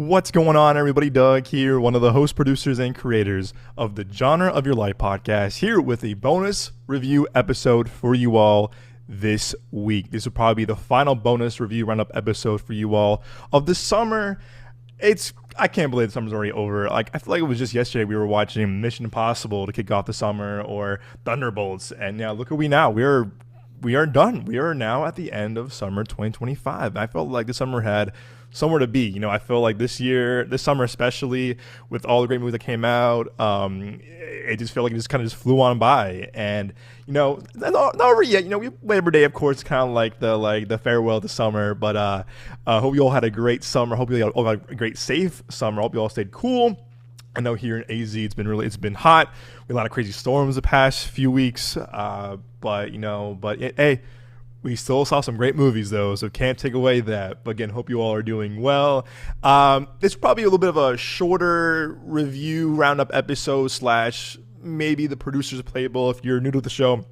What's going on, everybody? Doug here, one of the host, producers, and creators of the Genre of Your Life podcast, here with a bonus review episode for you all this week. This will probably be the final bonus review roundup episode for you all of the summer. I can't believe the summer's already over. I feel like it was just yesterday we were watching Mission Impossible to kick off the summer, or Thunderbolts, and now look at we now. We are done. We are now at the end of summer 2025. I felt like the summer had somewhere to be. I feel like this summer especially, with all the great movies that came out, it just felt like it just kind of flew on by. And not over yet. Labor Day, of course, kind of like the farewell to summer. But hope you all had a great summer. Hope you all had a great safe summer. Hope you all stayed cool. I know here in AZ it's been hot. We had a lot of crazy storms the past few weeks. Hey, we still saw some great movies though, so can't take away that. But again, hope you all are doing well. It's probably a little bit of a shorter review roundup episode / maybe the producer's playable. If you're new to the show,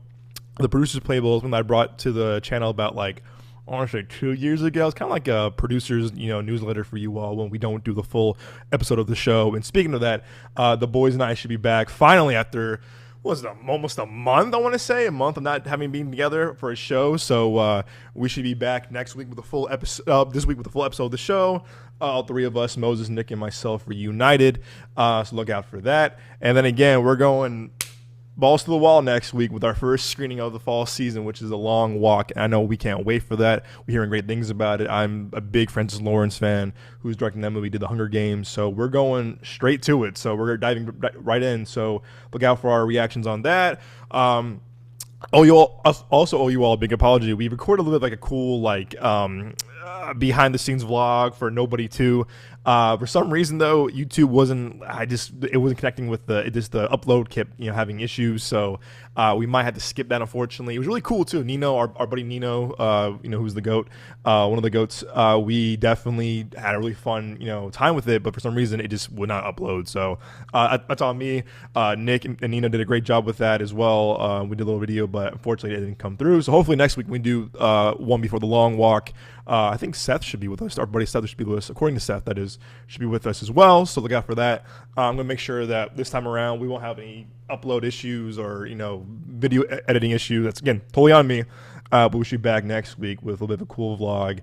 the producer's playable is one that I brought to the channel about I want to say 2 years ago. It's kind of like a producer's, newsletter for you all when we don't do the full episode of the show. And speaking of that, the boys and I should be back finally after, almost a month, I want to say, a month of not having been together for a show. So we should be back next week with a full episode, this week with a full episode of the show. All three of us, Moses, Nick, and myself, reunited. So look out for that. And then again, we're going balls to the wall next week with our first screening of the fall season, which is A Long Walk. And I know we can't wait for that. We're hearing great things about it. I'm a big Francis Lawrence fan who's directing that movie, did The Hunger Games. So we're going straight to it. So we're diving right in. So look out for our reactions on that. Also owe you all a big apology. We recorded a little bit like a cool behind the scenes vlog for Nobody 2. For some reason though, YouTube wasn't connecting with the upload kept having issues, so we might have to skip that, unfortunately. It was really cool too. Nino, our buddy Nino, who's the goat, one of the goats, we definitely had a really fun time with it, but for some reason it just would not upload. So that's on me. Nick and Nino did a great job with that as well. We did a little video, but unfortunately it didn't come through. So hopefully next week we do one before The Long Walk. I think Seth should be with us. Our buddy Seth should be with us. According to Seth, that is, should be with us as well. So look out for that. I'm going to make sure that this time around we won't have any upload issues or, video editing issues. That's, again, totally on me. But we should be back next week with a little bit of a cool vlog.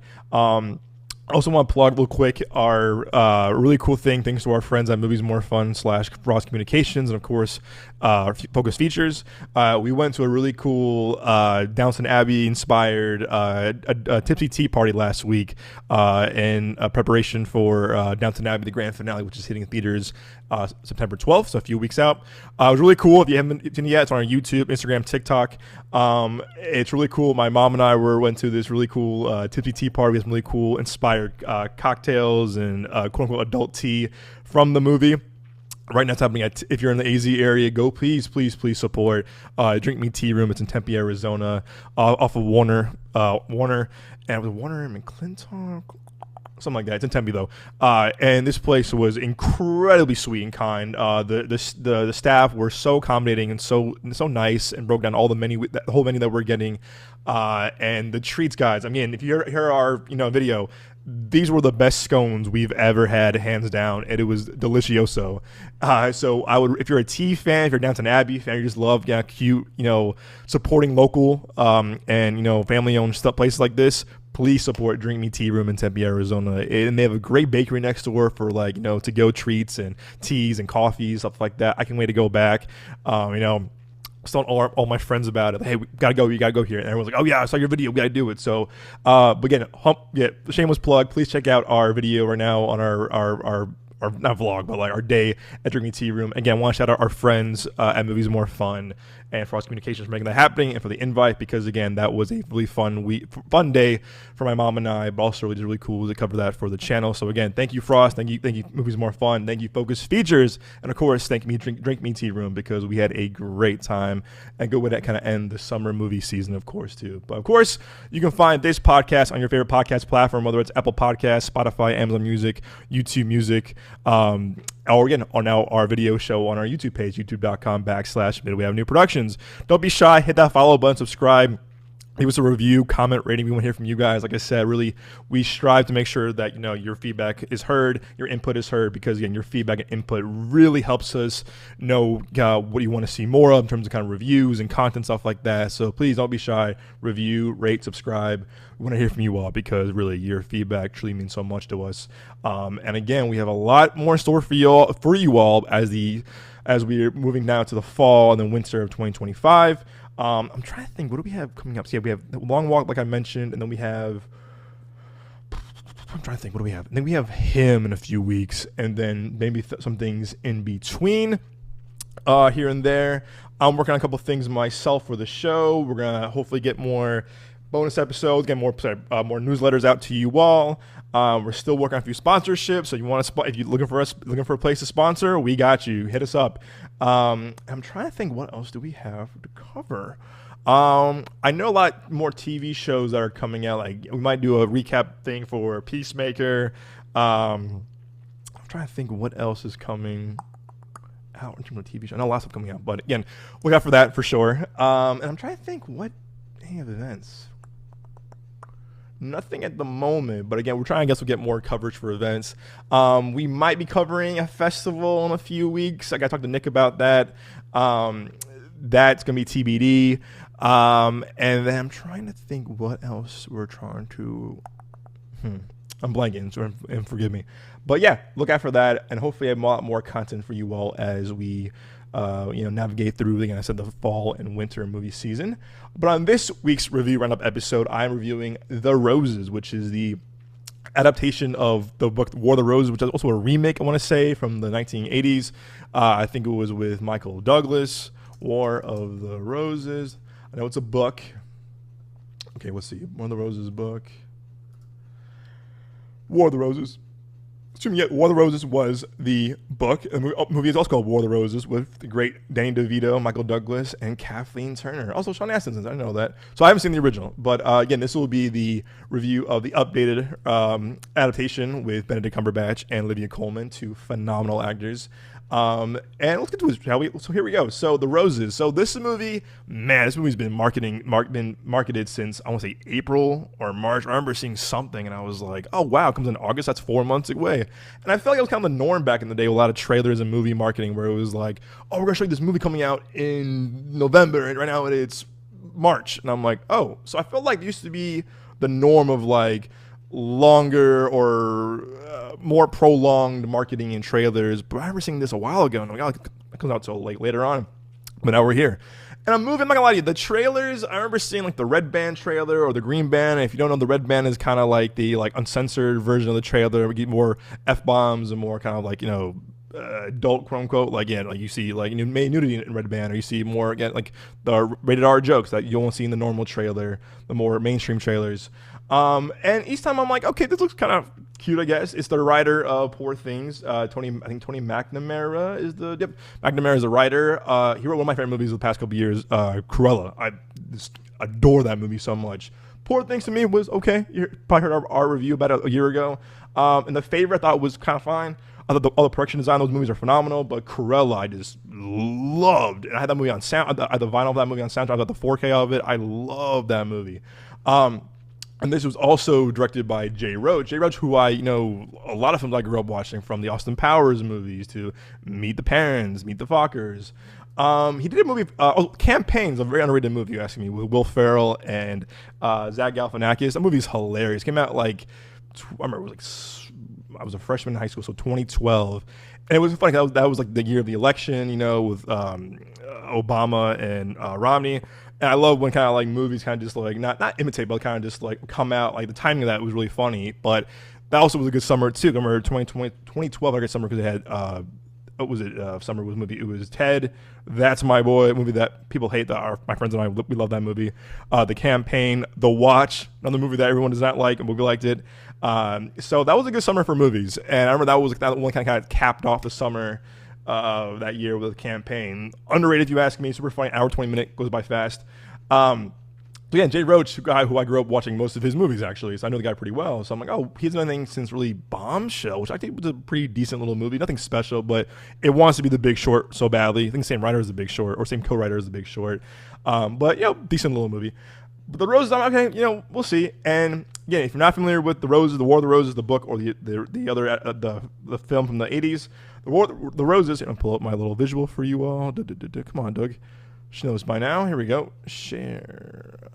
I also want to plug real quick our really cool thing, thanks to our friends at Movies More Fun / Frost Communications, and of course Focus Features. We went to a really cool Downton Abbey inspired a tipsy tea party last week in preparation for Downton Abbey, the grand finale, which is hitting theaters September 12th, so a few weeks out. It was really cool. If you haven't seen it yet, it's on our YouTube, Instagram, TikTok. It's really cool. My mom and I went to this really cool tipsy tea party with some really cool inspired cocktails and quote-unquote adult tea from the movie. Right now it's happening if you're in the AZ area, go please support Drink Me Tea Room. It's in Tempe, Arizona, off of Warner, and it was Warner and McClintock, something like that. It's in Tempe though, and this place was incredibly sweet and kind. The staff were so accommodating and so nice, and broke down all the whole menu that we're getting, and the treats, guys. I mean, if you hear our video, these were the best scones we've ever had, hands down, and it was delicioso. So I would, if you're a tea fan, if you're a Downton Abbey fan, you just love cute, supporting local, and family-owned stuff, places like this. Please support Drink Me Tea Room in Tempe, Arizona. And they have a great bakery next door for to-go treats and teas and coffees, stuff like that. I can't wait to go back. Telling all my friends about it. Hey, we gotta go. You gotta go here. And everyone's like, "Oh yeah, I saw your video. We gotta do it." So, but again, shameless plug. Please check out our video right now on our not vlog, but our day at Drinking Tea Room. Again, I want to shout out our friends at Movies More Fun and Frost Communications for making that happening, and for the invite, because again, that was a really fun day for my mom and I, but also it was really cool to cover that for the channel. So again, thank you Frost, thank you Movies More Fun, thank you Focus Features, and of course thank me Drink Me Tea Room, because we had a great time and good way to kind of end the summer movie season, of course, too. But of course, you can find this podcast on your favorite podcast platform, whether it's Apple Podcasts, Spotify, Amazon Music, YouTube Music, or again, on now our video show on our YouTube page, youtube.com/Midway Avenue Productions. Don't be shy. Hit that follow button, subscribe. Leave us a review, comment, rating. We want to hear from you guys. Like I said, really, we strive to make sure that your feedback is heard, your input is heard, because again, your feedback and input really helps us know what you want to see more of in terms of kind of reviews and content, stuff like that. So please don't be shy. Review, rate, subscribe. We want to hear from you all, because really your feedback truly means so much to us. And again, we have a lot more in store for you all as we're moving now to the fall and the winter of 2025. I'm trying to think, what do we have coming up? So yeah, we have Long Walk, like I mentioned, and then we have, I'm trying to think, what do we have? And then we have Him in a few weeks, and then maybe some things in between here and there. I'm working on a couple things myself for the show. We're going to hopefully get more bonus episodes, get more newsletters out to you all. We're still working on a few sponsorships, so if you're looking for a place to sponsor, we got you. Hit us up. I'm trying to think, what else do we have to cover? I know a lot more TV shows that are coming out. Like, we might do a recap thing for Peacemaker. I'm trying to think what else is coming out in terms of TV show. I know lots of coming out, but again, look out for that for sure. And I'm trying to think any of the events. Nothing at the moment, but again, we're trying, I guess we'll get more coverage for events. We might be covering a festival in a few weeks. I got to talk to Nick about that. That's going to be TBD. And then I'm trying to think what else we're trying to... I'm blanking, and forgive me. But yeah, look out for that, and hopefully I have a lot more content for you all as we navigate through, like I said, the fall and winter movie season. But on this week's review roundup episode, I'm reviewing The Roses, which is the adaptation of the book War of the Roses, which is also a remake, I want to say, from the 1980s. I think it was with Michael Douglas. War of the Roses. I know it's a book. Okay, let's see. War of the Roses book. War of the Roses. War of the Roses was the book. The movie is also called War of the Roses, with the great Danny DeVito, Michael Douglas, and Kathleen Turner. Also Sean Astin, I know that. So I haven't seen the original. But again, this will be the review of the updated adaptation with Benedict Cumberbatch and Olivia Colman, two phenomenal actors. And let's get to it, shall we? So here we go. So The Roses. So this movie, this movie's been marketed since, I want to say, April or March. I remember seeing something and I was like, oh wow, it comes in August, that's 4 months away. And I felt like it was kind of the norm back in the day with a lot of trailers and movie marketing, where it was like, oh, we're gonna show you this movie coming out in November, and right now it's March. And I'm like, oh. So I felt like it used to be the norm of like longer or more prolonged marketing and trailers, but I remember seeing this a while ago, and it comes out so later on, but now we're here. And I'm moving, I'm not gonna lie to you, the trailers, I remember seeing like the red band trailer or the green band, and if you don't know, the red band is kind of like the uncensored version of the trailer. We get more F-bombs and more kind of like, adult, quote unquote, like you see like nudity in red band, or you see more, again, like the rated R jokes that you won't see in the normal trailer, the more mainstream trailers. And each time I'm like, okay, this looks kind of cute, I guess. It's the writer of Poor Things, Tony McNamara is McNamara is the writer. He wrote one of my favorite movies of the past couple years, Cruella. I just adore that movie so much. Poor Things to me was okay. You probably heard our review about it a year ago. And The Favorite I thought was kind of fine. I thought all the production design of those movies are phenomenal, but Cruella I just loved. And I had that movie on sound. I had the vinyl of that movie on soundtrack. I got the 4K of it. I love that movie. And this was also directed by Jay Roach. Jay Roach, who a lot of films I grew up watching, from the Austin Powers movies to Meet the Parents, Meet the Fockers. He did a movie, Campaigns, a very underrated movie, you asking me, with Will Ferrell and Zach Galifianakis. That movie's hilarious. Came out I remember it was I was a freshman in high school, so 2012. And it was funny, that was like the year of the election, with Obama and Romney. And I love when kind of like movies kind of just like not imitate, but kind of just like come out. Like the timing of that was really funny. But that also was a good summer too. I remember 2012, a good summer, because it had what was it? Summer was a movie. It was Ted, That's My Boy, a movie that people hate. That my friends and I, we love that movie. The Campaign, The Watch, another movie that everyone does not like, and we liked it. So that was a good summer for movies. And I remember that one kind of capped off the summer that year with The Campaign. Underrated, if you ask me. Super funny. Hour 20 minute goes by fast. So yeah, Jay Roach, a guy who I grew up watching most of his movies, actually, so I know the guy pretty well. So I'm like, oh, he's done anything since really Bombshell, which I think was a pretty decent little movie. Nothing special, but it wants to be The Big Short so badly. I think the same writer as The Big Short, or same co-writer as The Big Short. But decent little movie. But the Roses, I'm okay. We'll see. And again, if you're not familiar with the Roses, the War of the Roses, the book, or the other the film from the '80s, the Roses. I'll pull up my little visual for you all. Come on, Doug. She knows by now. Here we go. Share.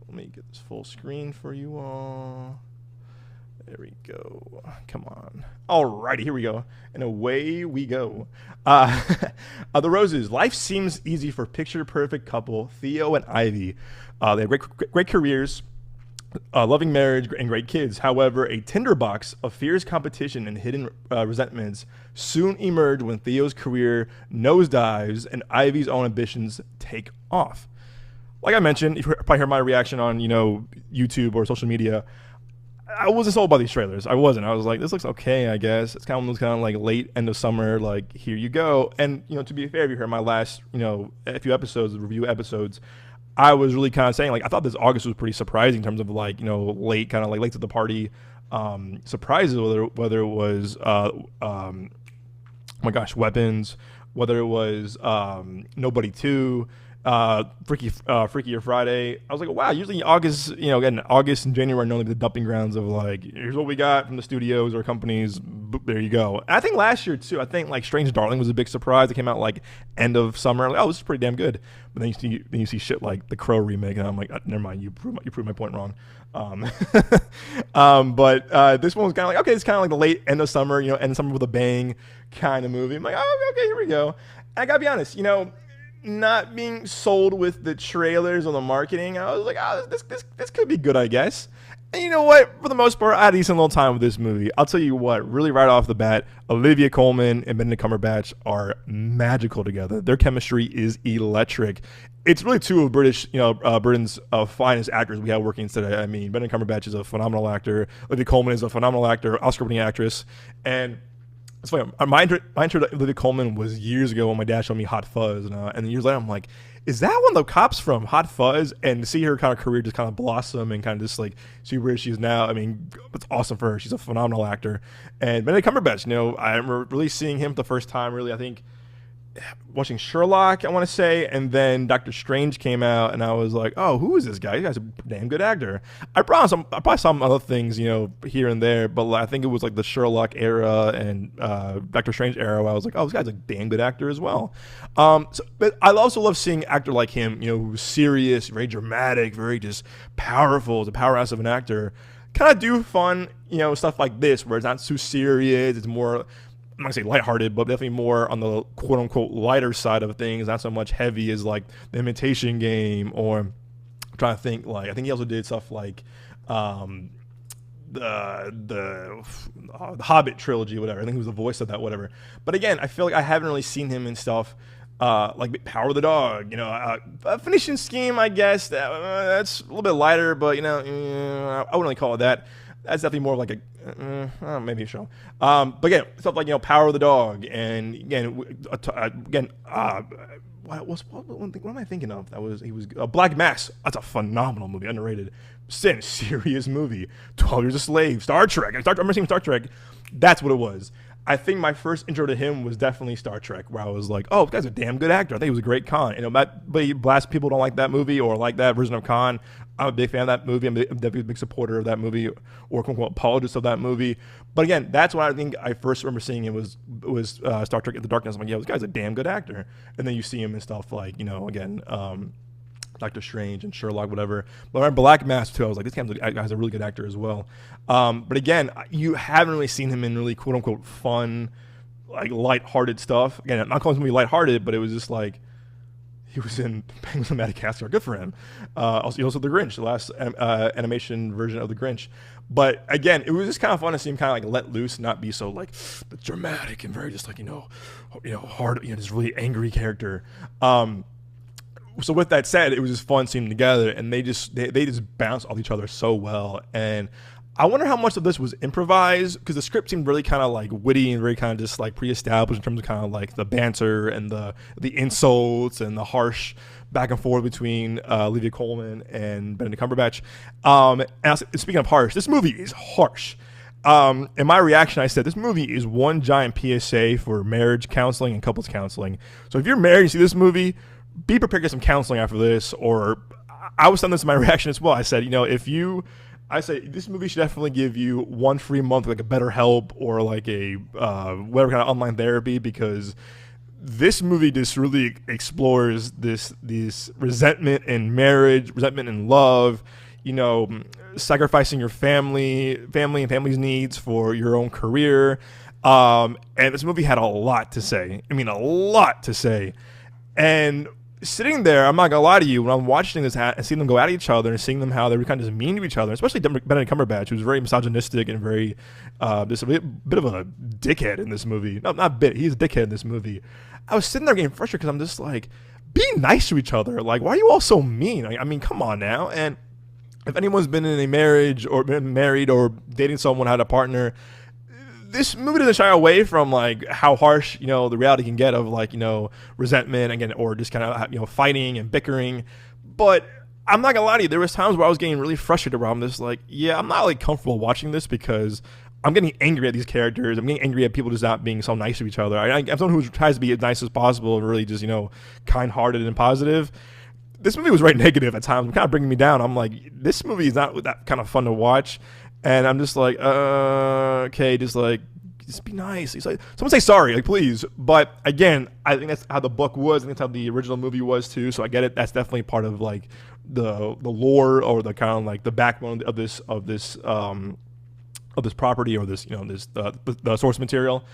Let me get this full screen for you all. There we go. Come on. Alrighty, here we go. And away we go. The Roses. Life seems easy for picture-perfect couple, Theo and Ivy. They have great careers, loving marriage, and great kids. However, a tinderbox of fierce competition and hidden resentments soon emerge when Theo's career nosedives and Ivy's own ambitions take off. Like I mentioned, you probably heard my reaction on YouTube or social media. I wasn't sold by these trailers. I wasn't. I was like, this looks okay, I guess. It's kind of like late end of summer, like here you go. And to be fair, if you heard my last a few episodes, the review episodes, I was really kind of saying like I thought this August was pretty surprising in terms of like late kind of like late to the party surprises, whether it was oh my gosh, Weapons, whether it was Nobody 2. Freakier Friday. I was like, wow, usually August, again, August and January are normally the dumping grounds of like, here's what we got from the studios or companies. There you go. And I think last year too, I think like Strange Darling was a big surprise. It came out like end of summer. Like, oh, this is pretty damn good. But then you see shit like the Crow remake, and I'm like, never mind, you proved my point wrong. But this one was kind of like, okay, it's kind of like the late end of summer, end of summer with a bang kind of movie. I'm like, oh, okay, here we go. And I gotta be honest, not being sold with the trailers or the marketing, I was like, oh, this could be good, I guess. And you know what? For the most part, I had a decent little time with this movie. I'll tell you what, really right off the bat, Olivia Colman and Benedict Cumberbatch are magical together. Their chemistry is electric. It's really two of Britain's finest actors we have working today. I mean, Benedict Cumberbatch is a phenomenal actor. Olivia Colman is a phenomenal actor, Oscar-winning actress. And it's funny. My intro to Olivia Colman was years ago when my dad showed me Hot Fuzz, and years later I'm like, is that one of the cops from Hot Fuzz? And to see her kind of career just kind of blossom and kind of just like see where she is now, I mean, it's awesome for her. She's a phenomenal actor. And Benedict Cumberbatch, I remember really seeing him for the first time. Really, I think watching Sherlock, I want to say, and then Doctor Strange came out, and I was like, oh, who is this guy? This guy's a damn good actor. I probably saw some other things, here and there, but I think it was like the Sherlock era and Doctor Strange era where I was like, oh, this guy's a damn good actor as well. But I also love seeing an actor like him, who's serious, very dramatic, very just powerful, as a powerhouse of an actor, kind of do fun, stuff like this where it's not too serious, it's more, I'm not gonna say lighthearted, but definitely more on the quote unquote lighter side of things, not so much heavy as like The Imitation Game, or I'm trying to think, like I think he also did stuff like the Hobbit trilogy, whatever. I think he was the voice of that, whatever. But again, I feel like I haven't really seen him in stuff like Power of the Dog, Finishing Scheme, I guess that's a little bit lighter, but I wouldn't really call it that. That's definitely more of like maybe a show. But again, stuff like Power of the Dog, and what am I thinking of? He was Black Mass. That's a phenomenal movie, underrated. Serious movie. 12 Years a Slave, Star Trek. I remember seeing Star Trek. That's what it was. I think my first intro to him was definitely Star Trek, where I was like, oh, this guy's a damn good actor. I think he was a great Khan. But blast people don't like that movie or like that version of Khan. I'm a big fan of that movie. I'm definitely a big supporter of that movie, or quote unquote apologist of that movie. But again, that's when I think I first remember seeing it was Star Trek Into Darkness. I'm like, yeah, this guy's a damn good actor. And then you see him in stuff like, again, Doctor Strange and Sherlock, whatever. But I remember Black Mass too. I was like, this guy's a really good actor as well. But again, you haven't really seen him in really quote unquote fun, like lighthearted stuff. Again, I'm not calling this movie lighthearted, but it was just like he was in Penguins of Madagascar. Good for him. Also The Grinch, the last animation version of The Grinch. But again, it was just kind of fun to see him kind of like let loose, not be so like dramatic and very just like hard, this really angry character. So with that said, it was just fun seeing them together, and they just bounce off each other so well. And I wonder how much of this was improvised, because the script seemed really kind of like witty and very kind of just like pre-established in terms of kind of like the banter and the insults and the harsh back and forth between Olivia Colman and Benedict Cumberbatch. And speaking of harsh, this movie is harsh. In my reaction, I said, this movie is one giant PSA for marriage counseling and couples counseling. So if you're married and you see this movie, be prepared to get some counseling after this, or I was telling this in my reaction as well. I said, I say this movie should definitely give you one free month, like a BetterHelp or like a whatever kind of online therapy, because this movie just really explores this resentment in marriage, resentment in love, sacrificing your family's needs for your own career. And this movie had a lot to say. I mean, a lot to say. And sitting there, I'm not gonna lie to you, when I'm watching this and seeing them go at each other and seeing them how they were kind of just mean to each other, especially Benedict Cumberbatch, who's very misogynistic and very just a bit of a dickhead in this movie. No, not bit. He's a dickhead in this movie. I was sitting there getting frustrated because I'm just like, be nice to each other. Like, why are you all so mean? I mean, come on now. And if anyone's been in a marriage or been married or dating someone, had a partner, this movie doesn't shy away from like how harsh, the reality can get of like, resentment again, or just kind of, fighting and bickering. But I'm not gonna lie to you, there was times where I was getting really frustrated around this. Like, yeah, I'm not like comfortable watching this because I'm getting angry at these characters. I'm getting angry at people just not being so nice to each other. I'm someone who tries to be as nice as possible and really just, kind-hearted and positive. This movie was very negative at times, kind of bringing me down. I'm like, this movie is not that kind of fun to watch. And I'm just like, okay, just be nice. He's like, someone say sorry, like, please. But again, I think that's how the book was. I think that's how the original movie was too. So I get it. That's definitely part of like the lore or the kind of like the backbone of this property or this, the source material.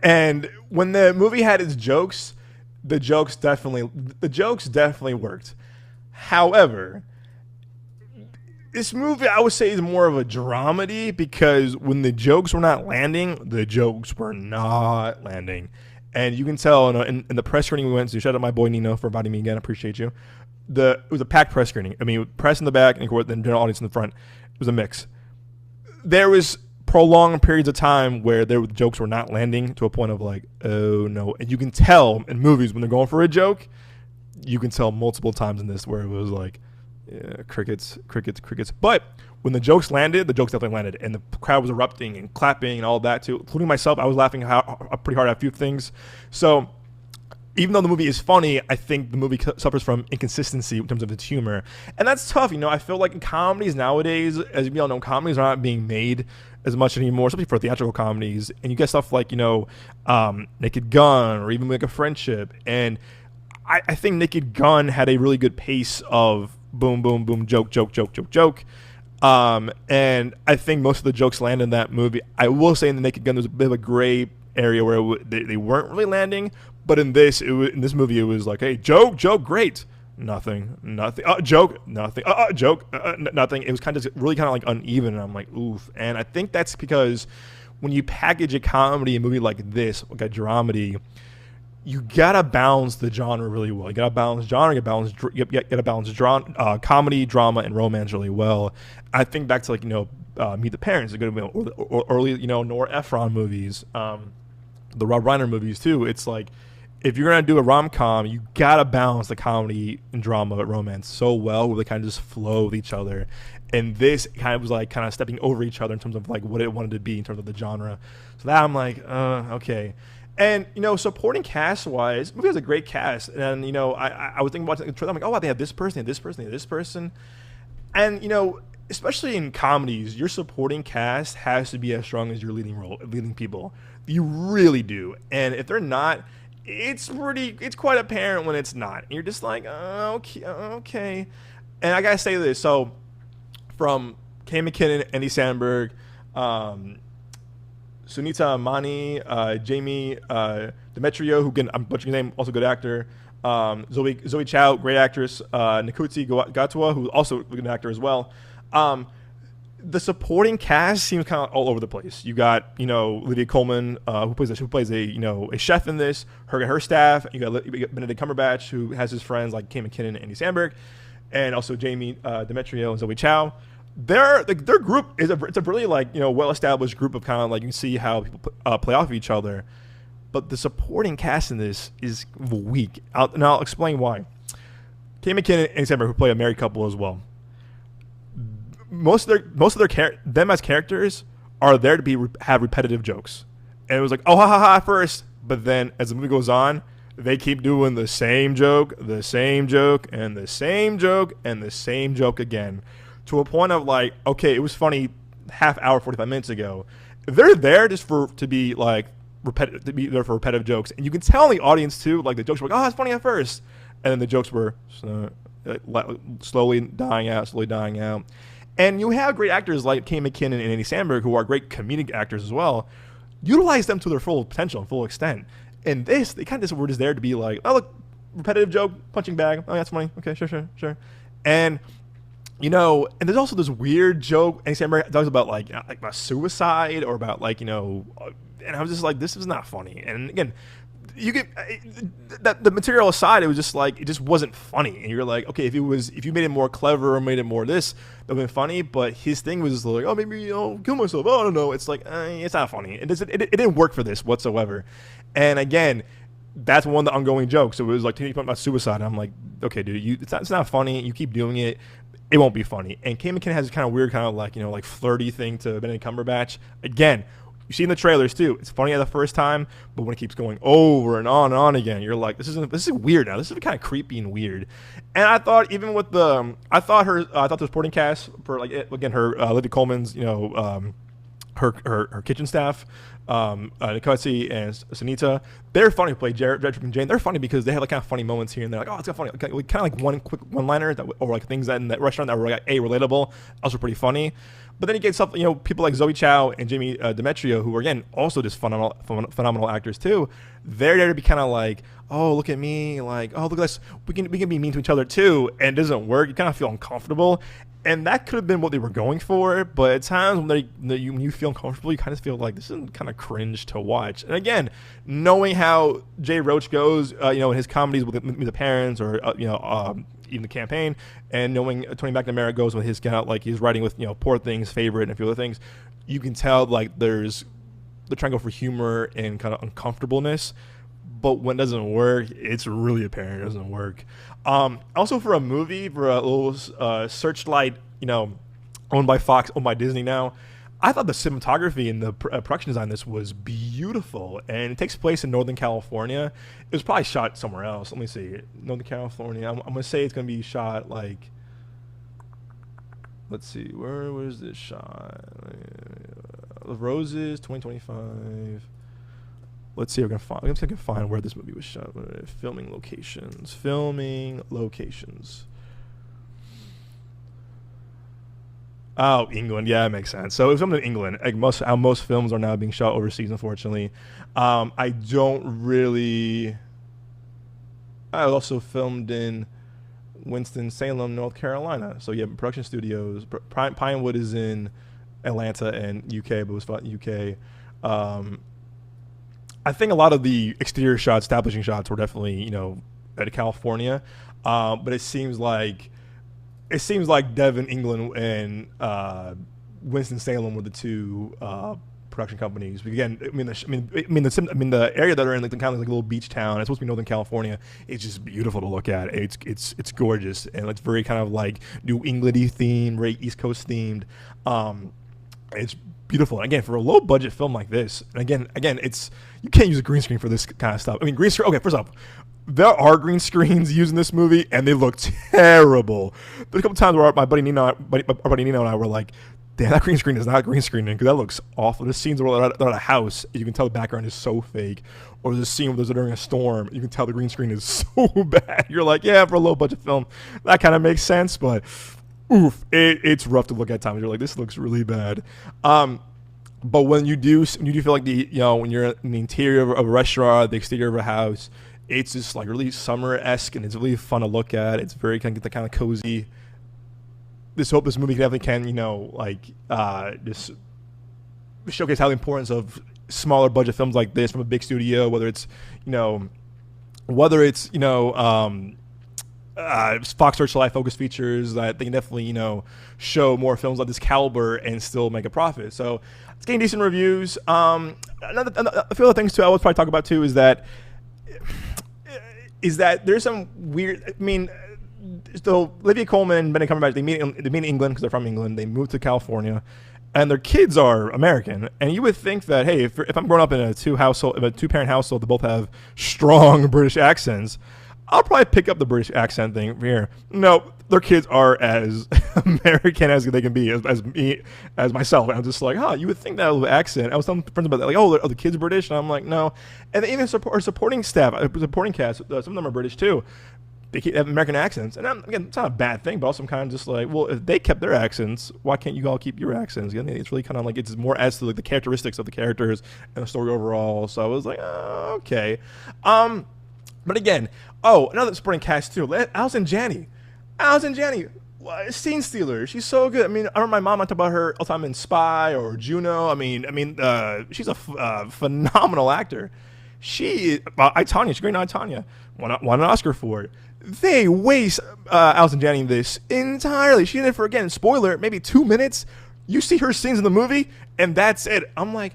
And when the movie had its jokes, the jokes definitely worked. However, this movie, I would say, is more of a dramedy because when the jokes were not landing, And you can tell in the press screening we went to, shout out my boy Nino for inviting me again, appreciate you. It was a packed press screening. I mean, press in the back and the general audience in the front. It was a mix. There was prolonged periods of time where the jokes were not landing to a point of like, oh no. And you can tell in movies when they're going for a joke, you can tell multiple times in this where it was like, yeah, crickets. But when the jokes landed, the jokes definitely landed. And the crowd was erupting and clapping and all that too, including myself. I was laughing pretty hard at a few things. So even though the movie is funny, I think the movie suffers from inconsistency in terms of its humor. And that's tough. I feel like in comedies nowadays, as we all know, comedies are not being made as much anymore, especially for theatrical comedies. And you get stuff like, Naked Gun or even like A Friendship. And I think Naked Gun had a really good pace of boom, boom, boom, joke. And I think most of the jokes land in that movie. I will say in the Naked Gun, there's a bit of a gray area where they weren't really landing. But in this movie, it was like, hey, joke, great. Nothing. Joke, nothing. Joke, nothing. It was kind of really kind of like uneven. And I'm like, oof. And I think that's because when you package a comedy, a movie like this, like a dramedy, you gotta balance the genre really well. You gotta balance genre, you gotta balance comedy, drama, and romance really well. I think back to like Meet the Parents, a good or early Nora Ephron movies, the Rob Reiner movies too. It's like if you're gonna do a rom-com, you gotta balance the comedy and drama and romance so well where they kind of just flow with each other. And this kind of was like kind of stepping over each other in terms of like what it wanted to be in terms of the genre. So that I'm like, okay. And, supporting cast-wise, the movie has a great cast. And, I was thinking watching the trailer, I'm like, oh, wow, they have this person, this person. And, especially in comedies, your supporting cast has to be as strong as your leading people. You really do. And if they're not, it's quite apparent when it's not. And you're just like, okay. And I got to say this. So, from Kay McKinnon, Andy Samberg, Sunita Mani, Jamie Demetrio, who again, I'm butchering his name, also good actor. Zoe Chow, great actress. Nikuti Gatwa, who's also a good actor as well. The supporting cast seems kind of all over the place. You got Olivia Colman, who plays a chef in this. Her staff. You got Benedict Cumberbatch, who has his friends like Kay McKinnon and Andy Samberg, and also Jamie Demetrio and Zoe Chow. Their group it's a really well-established group of kind of like you can see how people play off of each other, but the supporting cast in this is weak. I'll explain why. Kay McKinnon and Samberg, who play a married couple as well. Most of their them as characters are there to have repetitive jokes, and it was like, oh ha ha ha at first, but then as the movie goes on, they keep doing the same joke, the same joke, and the same joke, and the same joke again, to a point of like, okay, it was funny half hour, 45 minutes ago. They're there just to be like repetitive, to be there for repetitive jokes, and you can tell in the audience too. Like the jokes were like, oh, that's funny at first, and then the jokes were slowly dying out. And you have great actors like Kate McKinnon and Andy Samberg, who are great comedic actors as well. Utilize them to their full potential and full extent. And this, they kind of just were just there to be like, oh, look, repetitive joke, punching bag. Oh, that's funny. Okay, sure. And, you know, and there's also this weird joke. Andy Samberg talks about like about suicide or about like, you know, and I was just like, this is not funny. And again, you get that the material aside, it was just like, it just wasn't funny. And you're like, okay, if you made it more clever or made it more this, that would have been funny. But his thing was just like, oh, maybe I'll kill myself. Oh, I don't know. It's like, it's not funny. It didn't work for this whatsoever. And again, that's one of the ongoing jokes. So it was like, talking about suicide. And I'm like, okay, dude, it's not funny. You keep doing it, it won't be funny. And Kate McKinnon has this kind of weird, kind of like, you know, like flirty thing to Benedict Cumberbatch. Again, you see in the trailers too. It's funny at the first time, but when it keeps going over and on again, you're like, this is weird now. This is kind of creepy and weird. And I thought even with I thought the supporting cast for like again her Olivia Colman's, you know, her kitchen staff, Nikotsi and Sunita, they're funny to play Jared and Jane. They're funny because they have like kind of funny moments here and there. Like, oh, it's kind of funny. Like, kind of like one quick one-liner or like things that in that restaurant that were like relatable, also pretty funny. But then you get stuff, you know, people like Zoe Chow and Jamie Demetrio, who are again also just phenomenal actors too. They're there to be kind of like, oh, look at me, like, oh, look at us, we can be mean to each other too, and it doesn't work. You kind of feel uncomfortable. And that could have been what they were going for, but at times when you feel uncomfortable, you kind of feel like this is kind of cringe to watch. And again, knowing how Jay Roach goes, you know, in his comedies with the parents or you know, even the campaign, and knowing Tony McNamara goes with his kind of like he's writing with, you know, Poor Things, Favorite, and a few other things, you can tell like they're trying to go for humor and kind of uncomfortableness. But when it doesn't work, it's really apparent it doesn't work. Also for a movie, for a little Searchlight, you know, owned by Fox, owned by Disney now, I thought the cinematography and the production design of this was beautiful. And it takes place in Northern California. It was probably shot somewhere else. Let me see. Northern California. I'm going to say it's going to be shot like, let's see, where was this shot? The Roses, 2025. Let's see if I can find where this movie was shot. Filming locations. Oh, England. Yeah, it makes sense. So it was filmed in England. Like how most films are now being shot overseas, unfortunately. I also filmed in Winston-Salem, North Carolina. So yeah, production studios. Pinewood is in Atlanta and UK, but it was shot in UK. I think a lot of the exterior shots, establishing shots, were definitely, you know, out of California, but it seems like Devon, England, and Winston-Salem were the two production companies. But again, the area that they're in, like, kind of like a little beach town. It's supposed to be Northern California. It's just beautiful to look at. It's gorgeous, and it's very kind of like New England-y themed, very East Coast themed. It's beautiful. And again, for a low budget film like this, and again, you can't use a green screen for this kind of stuff. I mean, green screen. Okay, first off, there are green screens used in this movie, and they look terrible. There's a couple times where my buddy Nino and I were like, "Damn, that green screen is not green screening because that looks awful." There's scenes where they're at a house, you can tell the background is so fake, or there's a scene where they're during a storm, you can tell the green screen is so bad. You're like, yeah, for a low budget film, that kind of makes sense, but oof, it's rough to look at times. You're like, this looks really bad. But when you do feel like when you're in the interior of a restaurant, the exterior of a house, it's just like really summer-esque, and it's really fun to look at. It's very kind of cozy. This movie definitely can, just showcase how the importance of smaller budget films like this from a big studio, whether it's Fox Searchlight Focus Features, that they can definitely, show more films like this caliber and still make a profit. So it's getting decent reviews. A few other things too I would probably talk about too is that there's some weird. I mean, so Olivia Colman and Benedict Cumberbatch, they meet in England because they're from England. They moved to California, and their kids are American. And you would think that, hey, if I'm growing up in a two-parent household that both have strong British accents, I'll probably pick up the British accent thing here. No, their kids are as American as they can be, as myself. And I'm just like, you would think that little accent. I was telling friends about that, like, are the kids British? And I'm like, no. And even our supporting staff, supporting cast, some of them are British too. They have American accents, and again, it's not a bad thing, but also I'm kind of just like, well, if they kept their accents, why can't you all keep your accents? I mean, it's really kind of like, it's more as to like the characteristics of the characters and the story overall. So I was like, okay. But again, another supporting cast too. Alison Janney, scene stealer. She's so good. I mean, I remember my mom talked about her all the time in Spy or Juno. I mean, she's a phenomenal actor. She's great in I, Tonya. Won an Oscar for it. They waste Alison Janney in this entirely. She's in it for, again, spoiler, maybe 2 minutes. You see her scenes in the movie, and that's it. I'm like,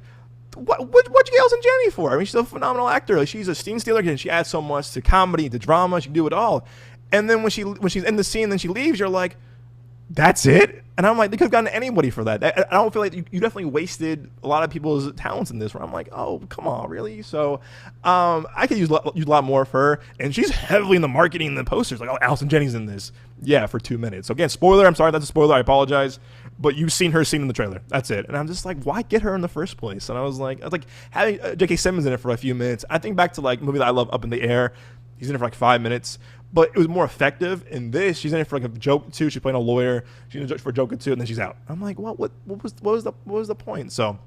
what'd you get Alison Janney for? I mean, she's a phenomenal actor. Like, she's a scene stealer, and she adds so much to comedy, to drama. She can do it all. And then when she's in the scene, and then she leaves, you're like, that's it? And I'm like, they could have gotten anybody for that. I don't feel like you definitely wasted a lot of people's talents in this, where I'm like, oh, come on, really? So I could use a lot more of her. And she's heavily in the marketing and the posters. Like, Alison Janney's in this. Yeah, for 2 minutes. So again, spoiler. I'm sorry, that's a spoiler. I apologize. But you've seen her scene in the trailer. That's it. And I'm just like, why get her in the first place? And I was like having J.K. Simmons in it for a few minutes. I think back to like a movie that I love, Up in the Air. He's in it for like 5 minutes. But it was more effective. In this, she's in it for like a joke too. She's playing a lawyer. She's in it for a joke too, and then she's out. I'm like, what was the point? So,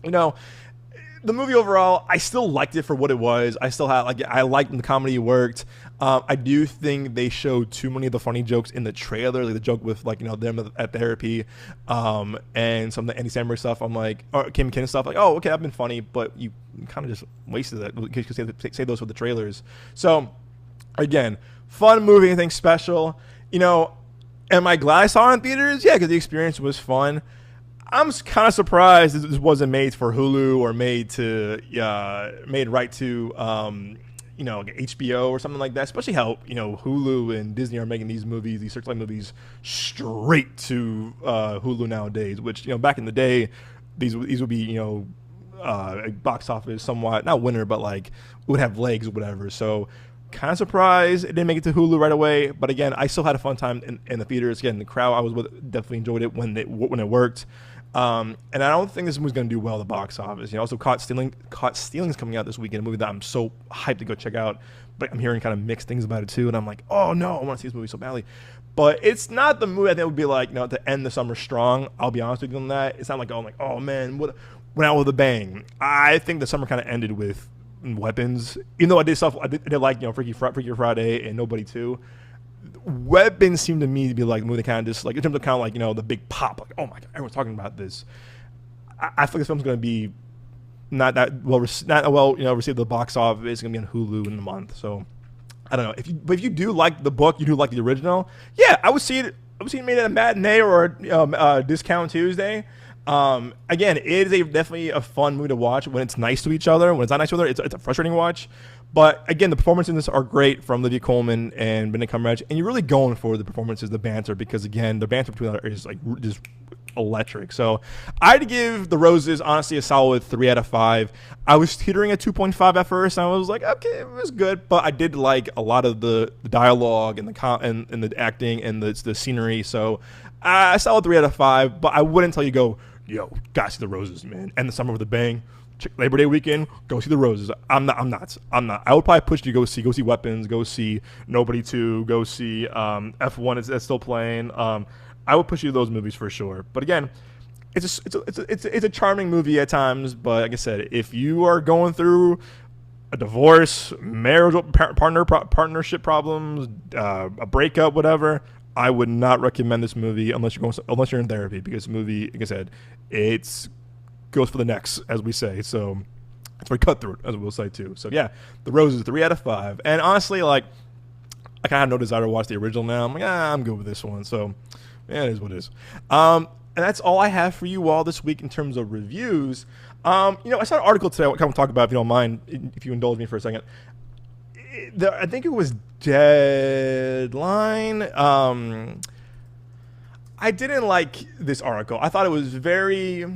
the movie overall, I still liked it for what it was. I still had I liked when the comedy worked. I do think they showed too many of the funny jokes in the trailer, like the joke with them at therapy, and some of the Andy Samberg stuff. I'm like, or Kim McKinnon stuff. Like, oh, okay, I've been funny, but you kind of just wasted that because you say those for the trailers. So, again, fun movie, anything special. Am I glad I saw it in theaters? Yeah, because the experience was fun. I'm kind of surprised this wasn't made for Hulu or made right to HBO or something like that. Especially how Hulu and Disney are making these movies, these Searchlight movies, straight to Hulu nowadays. Which back in the day, these would be box office somewhat not winner, but like would have legs or whatever. So. Kind of surprised it didn't make it to Hulu right away, but again, I still had a fun time in the theaters. Again, the crowd I was with definitely enjoyed it when it worked, and I don't think this movie's going to do well at the box office. Also, Caught Stealing's coming out this weekend, a movie that I'm so hyped to go check out, but I'm hearing kind of mixed things about it too, and I'm like, oh no, I want to see this movie so badly. But it's not the movie I think would be like to end the summer strong. I'll be honest with you on that. It's not like oh man, went out with a bang. I think the summer kind of ended with Weapons, even though I did like Freaky Friday and Nobody 2. Weapons seemed to me to be like the movie that kind of just like in terms of kind of like the big pop, like, oh my god, everyone's talking about this. I feel like this film's going to be not well received at the box office. It's going to be on Hulu in a month, so I don't know. If you do like the book, you do like the original, yeah, I would see it made at a matinee or a discount Tuesday. Again, it is definitely a fun movie to watch when it's nice to each other. When it's not nice to each other, it's a frustrating watch. But again, the performances in this are great from Olivia Colman and Benedict Cumberbatch, and you're really going for the performances, the banter, because again, the banter between them is like just electric. So I'd give The Roses honestly a solid 3 out of 5. I was teetering at 2.5 at first, and I was like, okay, it was good, but I did like a lot of the dialogue and the acting and the scenery. So a solid 3 out of 5. But I wouldn't tell you yo, gotta see The Roses, man. And the summer with a bang. Labor Day weekend, go see The Roses. I'm not. I would probably push you to go see Weapons, go see Nobody 2, go see F1 that's still playing. I would push you to those movies for sure. But again, it's a charming movie at times. But like I said, if you are going through a divorce, marital partnership problems, a breakup, whatever, I would not recommend this movie unless you're in therapy, because this movie, like I said, it's goes for the necks, as we say. So it's very cutthroat, as we'll say too. So yeah, The Roses, 3 out of 5. And honestly, like, I kind of have no desire to watch the original now. I'm like, I'm good with this one. So yeah, it is what it is. And that's all I have for you all this week in terms of reviews. I saw an article today I want to talk about, if you don't mind, if you indulge me for a second. I think it was Deadline. I didn't like this article. I thought it was very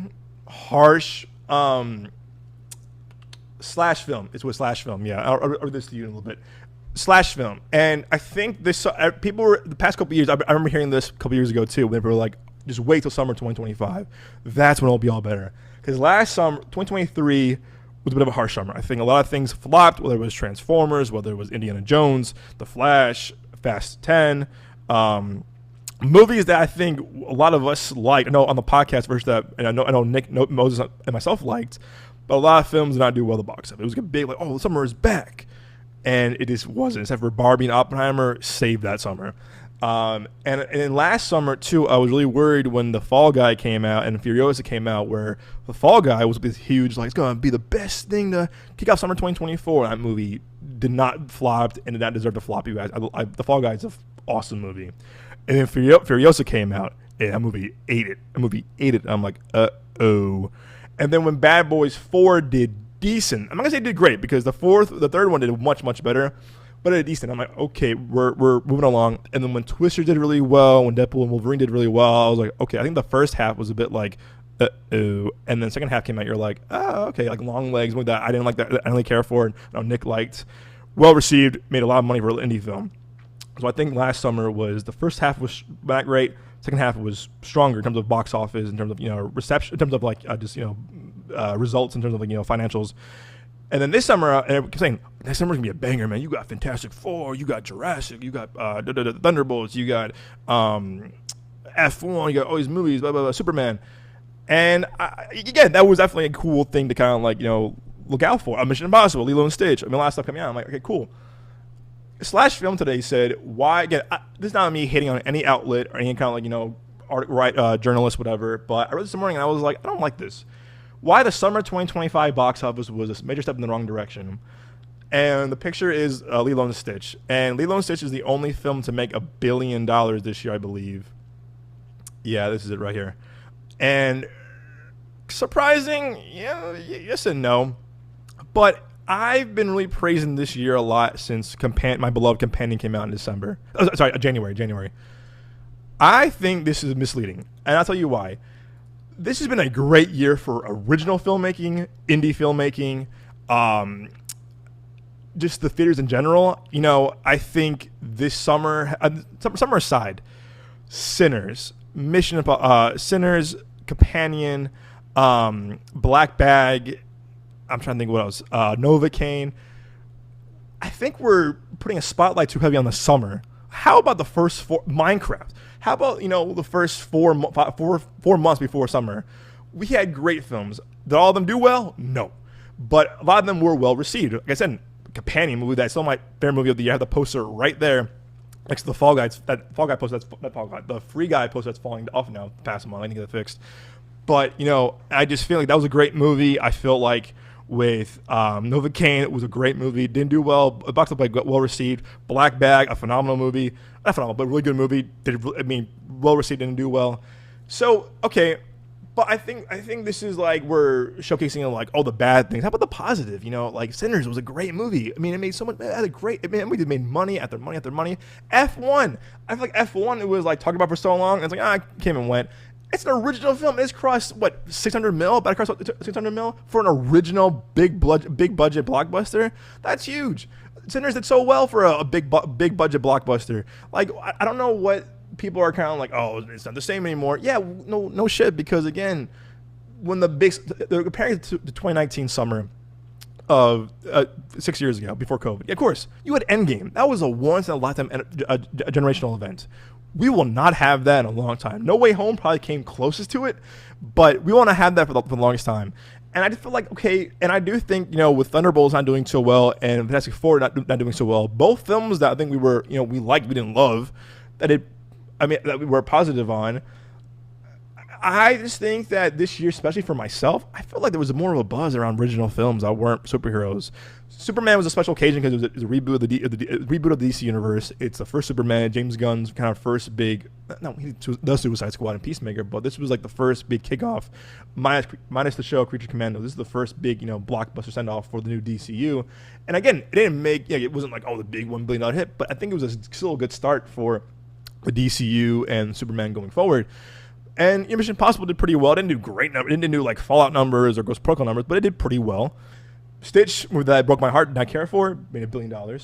harsh. Slash film. It's with slash film. Yeah, or this to you in a little bit. Slash film. And I think this people were the past couple years. I remember hearing this a couple years ago too. When they were like, just wait till summer 2025. That's when it'll be all better. Because last summer, 2023 was a bit of a harsh summer. I think a lot of things flopped. Whether it was Transformers, whether it was Indiana Jones, The Flash, Fast 10. Movies that I think a lot of us like. I know on the podcast version that, and I know Nick Moses and myself liked, but a lot of films did not do well at the box office. It was a big like, oh, the summer is back, and it just wasn't. Except for Barbie and Oppenheimer saved that summer. And then last summer too, I was really worried when The Fall Guy came out and Furiosa came out, where The Fall Guy was this huge, like it's gonna be the best thing to kick off summer 2024. And that movie did not flop and did not deserve to flop. You guys, The Fall Guy is an awesome movie. And then Furiosa came out, and that movie ate it. I'm like, uh-oh. And then when Bad Boys 4 did decent, I'm not gonna say it did great because the third one did much, much better, but it did decent. I'm like, okay, we're moving along. And then when Twister did really well, when Deadpool and Wolverine did really well, I was like, okay, I think the first half was a bit like, uh-oh. And then the second half came out, you're like, oh, okay, like Long Legs, that I didn't like that, I didn't really care for, and Nick liked. Well received, made a lot of money for an indie film. So I think last summer was the first half was not great. Second half was stronger in terms of box office, in terms of reception, in terms of like results, in terms of like financials. And then this summer, and I keep saying next summer's gonna be a banger, man. You got Fantastic Four, you got Jurassic, you got Thunderbolts, you got F1, you got all these movies, blah blah blah, Superman. And again, that was definitely a cool thing to kind of like look out for. Mission Impossible, Lilo and Stitch. I mean, a lot of stuff coming out. I'm like, okay, cool. Slash Film today said, why, again, this is not me hitting on any outlet or any kind of like, journalist, whatever, but I read this morning and I was like, I don't like this. Why the summer 2025 box office was a major step in the wrong direction. And the picture is Lilo and Stitch. And Lilo and Stitch is the only film to make $1 billion this year, I believe. Yeah, this is it right here. And surprising, yeah, yes and no. But I've been really praising this year a lot since my beloved Companion came out in December. January. I think this is misleading, and I'll tell you why. This has been a great year for original filmmaking, indie filmmaking, just the theaters in general. I think this summer, summer aside, Sinners, Sinners, Companion, Black Bag. I'm trying to think what else. Novocaine. I think we're putting a spotlight too heavy on the summer. How about the first four? Minecraft. How about the first 4 months before summer? We had great films. Did all of them do well? No, but a lot of them were well received. Like I said, Companion movie, that's still my favorite movie of the year. I have the poster right there next to the Fall Guy. That Fall Guy poster. That's Fall Guy. The Free Guy poster that's falling off now. Past a month, I need to get it fixed. But I just feel like that was a great movie. I feel like with Novocaine, it was a great movie. Didn't do well. Box office well received. Black Bag, a phenomenal movie. Not phenomenal, but really good movie. Well received, didn't do well. So okay, but I think this is like we're showcasing like all the bad things. How about the positive? Like Sinners was a great movie. I mean, it made so much. It had a great. I mean, it made money after money after money. F1. I feel like F1. It was like talked about for so long. And it's like came and went. It's an original film. It's crossed what 600 mil? About to cross 600 mil for an original big budget blockbuster. That's huge. Sinners did so well for a big budget blockbuster. Like I don't know what people are kind of like. Oh, it's not the same anymore. Yeah, no shit. Because again, when they're comparing it to the 2019 summer of 6 years ago before COVID. Yeah, of course, you had Endgame. That was a once in a lifetime generational event. We will not have that in a long time. No Way Home probably came closest to it, but we want to have that for the longest time. And I just feel like, okay, and I do think, with Thunderbolts not doing so well and Fantastic Four not doing so well, both films that I think we were, we liked, we didn't love, that we were positive on. I just think that this year, especially for myself, I felt like there was more of a buzz around original films that weren't superheroes. Superman was a special occasion because it was a reboot of the reboot of the DC universe. It's the first Superman, James Gunn's kind of first big. No, he did the Suicide Squad and Peacemaker, but this was like the first big kickoff, minus the show Creature Commando. This is the first big blockbuster send off for the new DCU. And again, it didn't make it wasn't like the big $1 billion hit, but I think it was still a good start for the DCU and Superman going forward. And Mission Impossible did pretty well. It didn't do great numbers. It didn't do like Fallout numbers or Ghost Protocol numbers, but it did pretty well. Stitch, that broke my heart, did not care for, made $1 billion.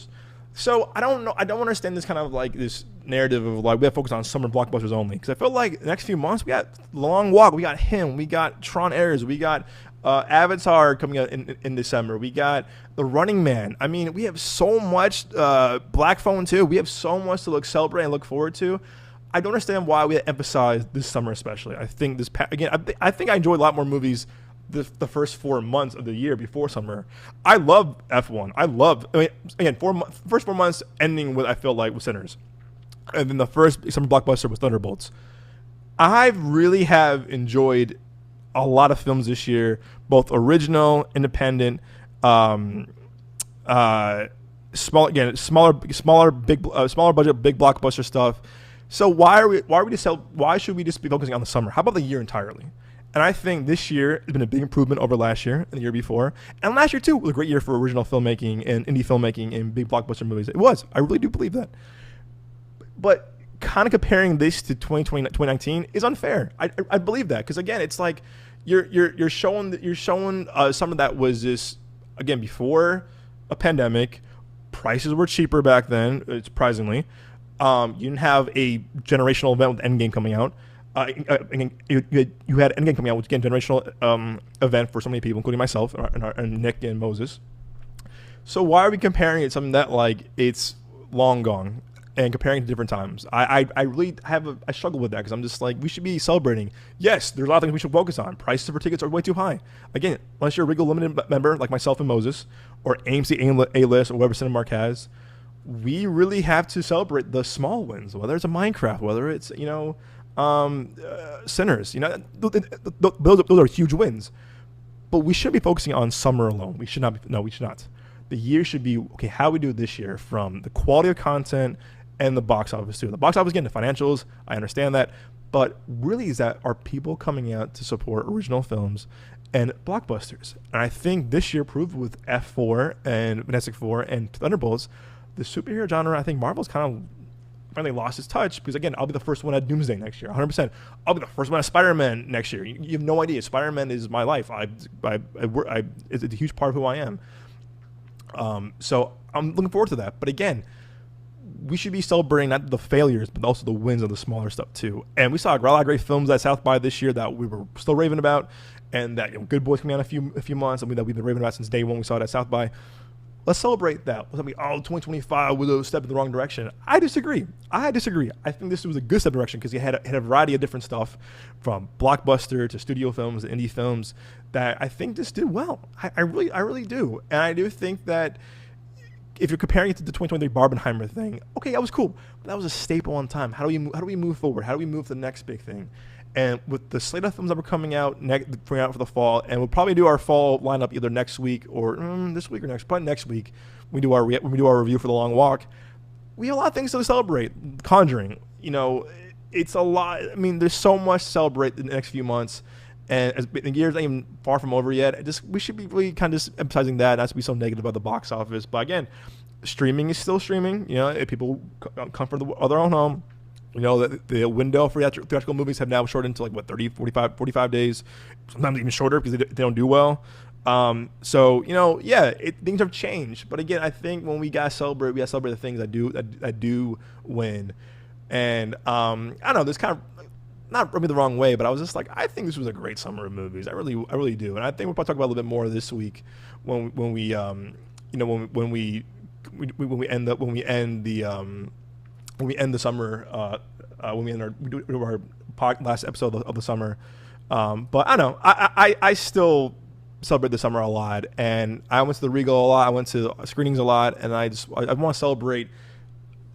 So I don't know. I don't understand this kind of like this narrative of like we have to focus on summer blockbusters only, because I feel like the next few months we got Long Walk, we got him, we got Tron Heirs, we got Avatar coming out in December, we got The Running Man. I mean, we have so much. Black Phone 2. We have so much to celebrate and look forward to. I don't understand why we emphasize this summer especially. I think I think I enjoy a lot more movies the first 4 months of the year before summer. I love F1. First 4 months ending with, I feel like, with Sinners. And then the first summer blockbuster was Thunderbolts. I really have enjoyed a lot of films this year, both original, independent, smaller budget, big blockbuster stuff. So why should we just be focusing on the summer? How about the year entirely? And I think this year has been a big improvement over last year and the year before. And last year, too, was a great year for original filmmaking and indie filmmaking and big blockbuster movies. It was. I really do believe that. But kind of comparing this to 2019 is unfair. I believe that. Because, again, it's like you're showing something that was this, again, before a pandemic. Prices were cheaper back then, surprisingly. You didn't have a generational event with Endgame coming out. You had Endgame coming out, which again, generational event for so many people, including myself and Nick and Moses. So why are we comparing it to something that like it's long gone and comparing to different times? I really I struggle with that, because I'm just like, we should be celebrating. Yes, there's a lot of things we should focus on. Prices for tickets are way too high. Again, unless you're a Regal Limited member like myself and Moses, or AMC A-List, or whatever Cinemark has, we really have to celebrate the small wins, whether it's a Minecraft, whether it's, Sinners. Those are huge wins. But we should be focusing on summer alone. We should not. We should not. The year should be, okay, how we do it this year, from the quality of content and the box office too. The box office, again, the financials, I understand that. But really, are people coming out to support original films and blockbusters? And I think this year proved with F4 and Benedict 4 and Thunderbolts, the superhero genre, I think Marvel's kind of finally lost its touch, because, again, I'll be the first one at Doomsday next year, 100%. I'll be the first one at Spider-Man next year. You have no idea. Spider-Man is my life. It's a huge part of who I am. So I'm looking forward to that. But again, we should be celebrating not the failures, but also the wins of the smaller stuff too. And we saw a lot of great films at South by this year that we were still raving about, and that Good Boys coming out in a few months, and that we've been raving about since day one we saw it at South by. Let's celebrate that. Let's not be, 2025 was a step in the wrong direction. I disagree. I think this was a good step in the direction, because you had a variety of different stuff, from blockbuster to studio films to indie films, that I think this did well. I really do. And I do think that if you're comparing it to the 2023 Barbenheimer thing, okay, that was cool. But that was a staple on time. How do we move forward? How do we move to the next big thing? And with the slate of films that were coming out for the fall, and we'll probably do our fall lineup either next week or this week or next, probably next week. When we do our review for The Long Walk, we have a lot of things to celebrate. Conjuring, it's a lot. I mean, there's so much to celebrate in the next few months, and as the year's not even far from over yet. We should be really kind of just emphasizing that, not to be so negative about the box office. But again, streaming is still streaming. If people come from their own home. The window for theatrical movies have now shortened to 30, 45 days, sometimes even shorter, because they don't do well. Things have changed. But again, I think when we gotta celebrate the things that do win. And I don't know, this kind of, not rub me the wrong way, but I was just like, I think this was a great summer of movies. I really do. And I think we'll probably talk about it a little bit more this week when we end the summer, when we do our last episode of the summer. But I don't know. I still celebrate the summer a lot, and I went to the Regal a lot. I went to screenings a lot, and I want to celebrate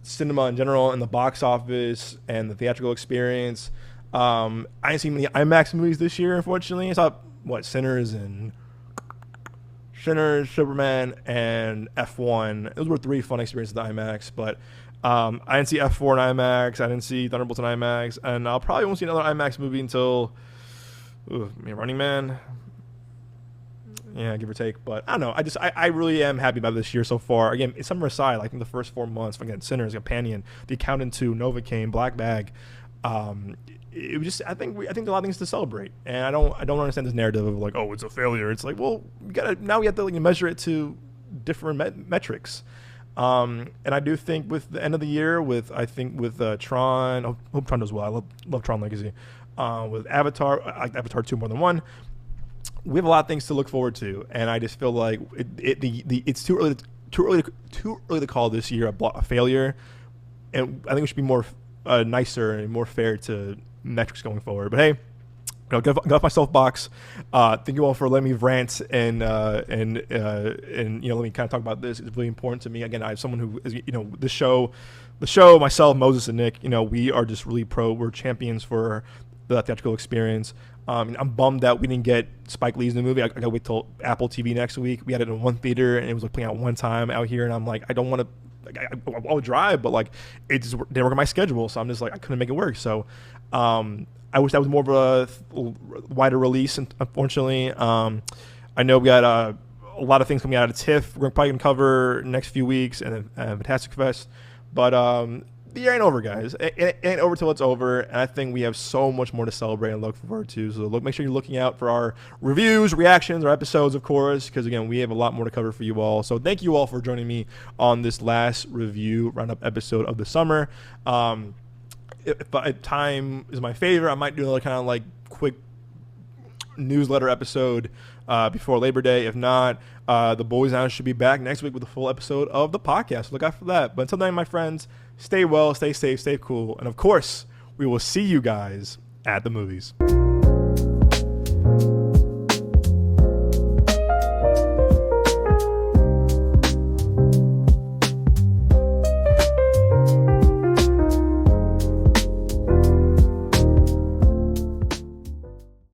cinema in general and the box office and the theatrical experience. I didn't see many IMAX movies this year, unfortunately. I saw Sinners, Superman, and F1. Those were 3 fun experiences at IMAX, but I didn't see F4 in IMAX. I didn't see Thunderbolts in IMAX, and I'll probably won't see another IMAX movie until Running Man. yeah, give or take. But I don't know. I really am happy about this year so far. Again, summer aside, like in the first 4 months, again, Sinners, Companion, The Accountant 2, Novocaine, Black Bag. It was just I think a lot of things to celebrate, and I don't understand this narrative of like, oh, it's a failure. It's like, well, we have to like, measure it to different metrics. And I do think with the end of the year, with Tron, I hope Tron does well. I love Tron Legacy. With Avatar, I like Avatar 2 more than 1. We have a lot of things to look forward to, and I just feel like it's too early to call this year a failure, and I think we should be more nicer and more fair to metrics going forward. But hey, get off my soapbox. Thank you all for letting me rant and let me kind of talk about this. It's really important to me. Again, I have someone who is, the show, myself, Moses, and Nick. We are just really we're champions for the theatrical experience. I'm bummed that we didn't get Spike Lee's new movie. I gotta wait till Apple TV next week. We had it in one theater and it was like playing out one time out here, and I'm like, I don't want to. I'll drive, but like it just didn't work on my schedule, so I'm just like I couldn't make it work. So I wish that was more of a wider release. Unfortunately, I know we got a lot of things coming out of TIFF. We're probably gonna cover next few weeks and Fantastic Fest, but the year ain't over, guys. It ain't over till it's over, and I think we have so much more to celebrate and look forward to. So make sure you're looking out for our reviews, reactions, our episodes, of course, because again, we have a lot more to cover for you all. So thank you all for joining me on this last review roundup episode of the summer. If time is my favor, I might do another kind of like quick newsletter episode before Labor Day. If not, the Boys Lounge should be back next week with a full episode of the podcast. Look out for that. But until then, my friends, stay well, stay safe, stay cool, and of course, we will see you guys at the movies.